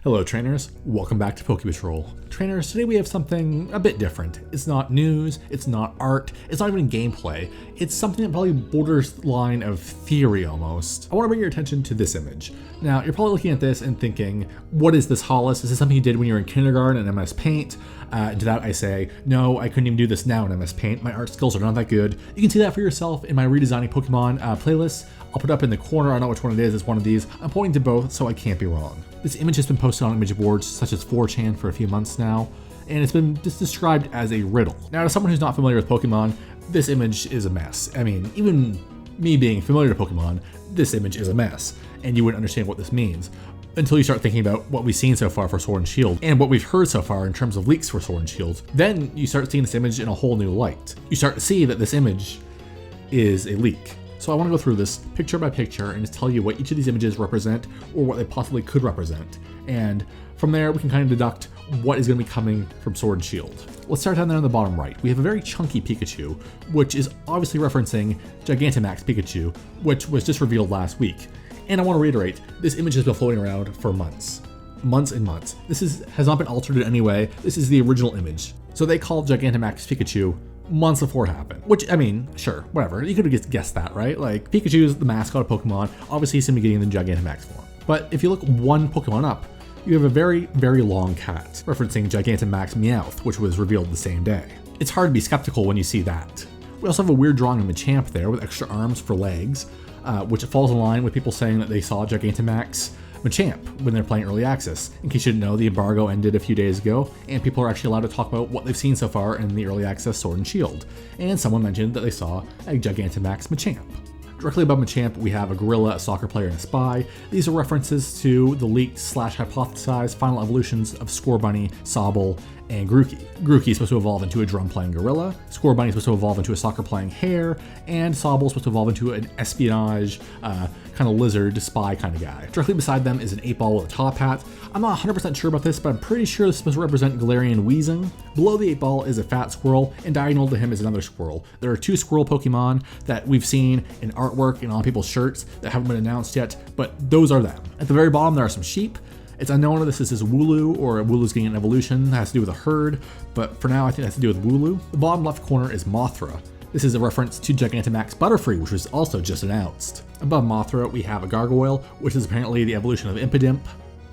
Hello trainers, welcome back to Poke Patrol. Trainers, today we have something a bit different. It's not news, it's not art, it's not even gameplay. It's something that probably borders the line of theory almost. I want to bring your attention to this image. Now, you're probably looking at this and thinking, what is this, Hollis? Is this something you did when you were in kindergarten in MS Paint? To that I say, no, I couldn't even do this now in MS Paint. My art skills are not that good. You can see that for yourself in my redesigning Pokemon playlist. I'll put it up in the corner. I don't know which one it is. It's one of these. I'm pointing to both, so I can't be wrong. This image has been posted on image boards such as 4chan for a few months now, and it's been just described as a riddle. Now, to someone who's not familiar with Pokemon, this image is a mess. I mean, even me being familiar to Pokemon, this image is a mess, and you wouldn't understand what this means until you start thinking about what we've seen so far for Sword and Shield and what we've heard so far in terms of leaks for Sword and Shield. Then you start seeing this image in a whole new light. You start to see that this image is a leak. So I want to go through this picture by picture and just tell you what each of these images represent or what they possibly could represent. And from there, we can kind of deduct what is going to be coming from Sword and Shield. Let's start down there on the bottom right. We have a very chunky Pikachu, which is obviously referencing Gigantamax Pikachu, which was just revealed last week. And I want to reiterate, this image has been floating around for months. Months and months. This has not been altered in any way. This is the original image. So they called Gigantamax Pikachu months before it happened. Which, I mean, sure, whatever. You could have guessed that, right? Like, Pikachu's the mascot of Pokemon. Obviously, he's going to be getting the Gigantamax form. But if you look one Pokemon up, you have a very, very long cat, referencing Gigantamax Meowth, which was revealed the same day. It's hard to be skeptical when you see that. We also have a weird drawing of Machamp there with extra arms for legs, which falls in line with people saying that they saw Gigantamax Machamp when they're playing Early Access. In case you didn't know, the embargo ended a few days ago, and people are actually allowed to talk about what they've seen so far in the Early Access Sword and Shield. And someone mentioned that they saw a Gigantamax Machamp. Directly above Machamp, we have a gorilla, a soccer player, and a spy. These are references to the leaked / hypothesized final evolutions of Scorbunny, Sobble, and Grookey. Grookey is supposed to evolve into a drum-playing gorilla, Scorbunny is supposed to evolve into a soccer-playing hare, and Sobble is supposed to evolve into an espionage, kind of lizard, spy kind of guy. Directly beside them is an 8-ball with a top hat. I'm not 100% sure about this, but I'm pretty sure this is supposed to represent Galarian Weezing. Below the 8-ball is a fat squirrel, and diagonal to him is another squirrel. There are two squirrel Pokemon that we've seen in artwork and on people's shirts that haven't been announced yet, but those are them. At the very bottom, there are some sheep. It's unknown if this is Wooloo or Wooloo's getting an evolution. That has to do with a herd, but for now I think it has to do with Wooloo. The bottom left corner is Mothra. This is a reference to Gigantamax Butterfree, which was also just announced. Above Mothra, we have a Gargoyle, which is apparently the evolution of Impidimp,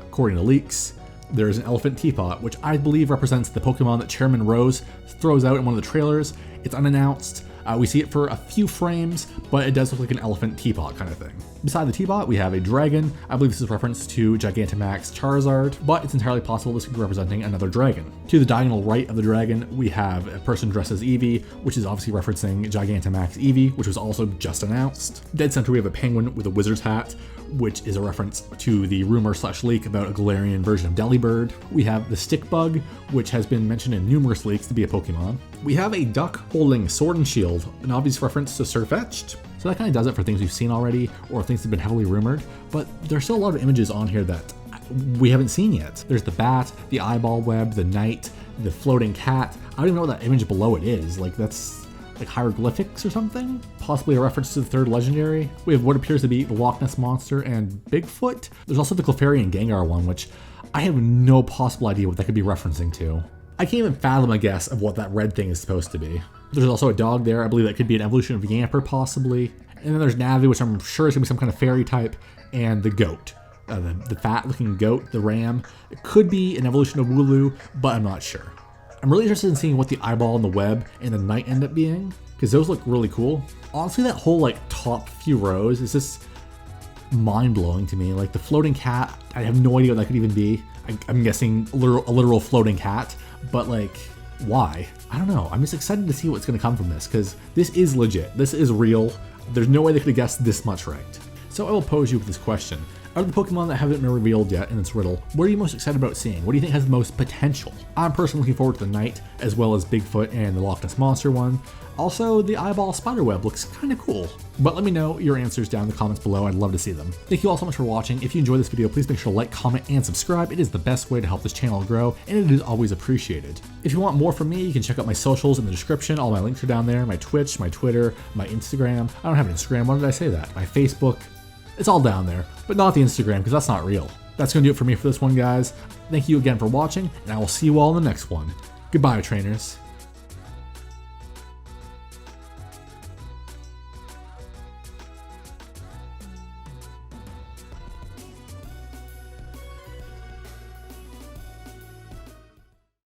according to leaks. There is an Elephant Teapot, which I believe represents the Pokemon that Chairman Rose throws out in one of the trailers. It's unannounced. We see it for a few frames, but it does look like an elephant teapot kind of thing. Beside the teapot, we have a dragon. I believe this is a reference to Gigantamax Charizard, but it's entirely possible this could be representing another dragon. To the diagonal right of the dragon, we have a person dressed as Eevee, which is obviously referencing Gigantamax Eevee, which was also just announced. Dead center, we have a penguin with a wizard's hat, which is a reference to the rumor / leak about a Galarian version of Delibird. We have the stick bug, which has been mentioned in numerous leaks to be a Pokemon. We have a duck holding Sword and Shield, an obvious reference to Sirfetch'd. So that kind of does it for things we've seen already or things that have been heavily rumored, but there's still a lot of images on here that we haven't seen yet. There's the bat, the eyeball web, the knight, the floating cat. I don't even know what that image below it is. Like, that's like hieroglyphics or something? Possibly a reference to the third legendary. We have what appears to be the Loch Ness Monster and Bigfoot. There's also the Clefairy and Gengar one, which I have no possible idea what that could be referencing to. I can't even fathom a guess of what that red thing is supposed to be. There's also a dog there. I believe that could be an evolution of Yamper, possibly. And then there's Navi, which I'm sure is going to be some kind of fairy type, and the goat. The fat-looking goat, the ram. It could be an evolution of Wooloo, but I'm not sure. I'm really interested in seeing what the eyeball and the web and the knight end up being, because those look really cool. Honestly, that whole top few rows is just mind-blowing to me. Like the floating cat, I have no idea what that could even be. I'm guessing a literal floating cat, but why? I don't know. I'm just excited to see what's going to come from this, because this is legit. This is real. There's no way they could have guessed this much right. So I will pose you with this question. Out of the Pokemon that haven't been revealed yet in its riddle, what are you most excited about seeing? What do you think has the most potential? I'm personally looking forward to the Knight, as well as Bigfoot and the Loch Ness Monster one. Also, the eyeball spiderweb looks kind of cool. But let me know your answers down in the comments below. I'd love to see them. Thank you all so much for watching. If you enjoyed this video, please make sure to like, comment, and subscribe. It is the best way to help this channel grow, and it is always appreciated. If you want more from me, you can check out my socials in the description. All my links are down there. My Twitch, my Twitter, my Instagram. I don't have an Instagram. Why did I say that? My Facebook. It's all down there, but not the Instagram because that's not real. That's going to do it for me for this one, guys. Thank you again for watching, and I will see you all in the next one. Goodbye, trainers.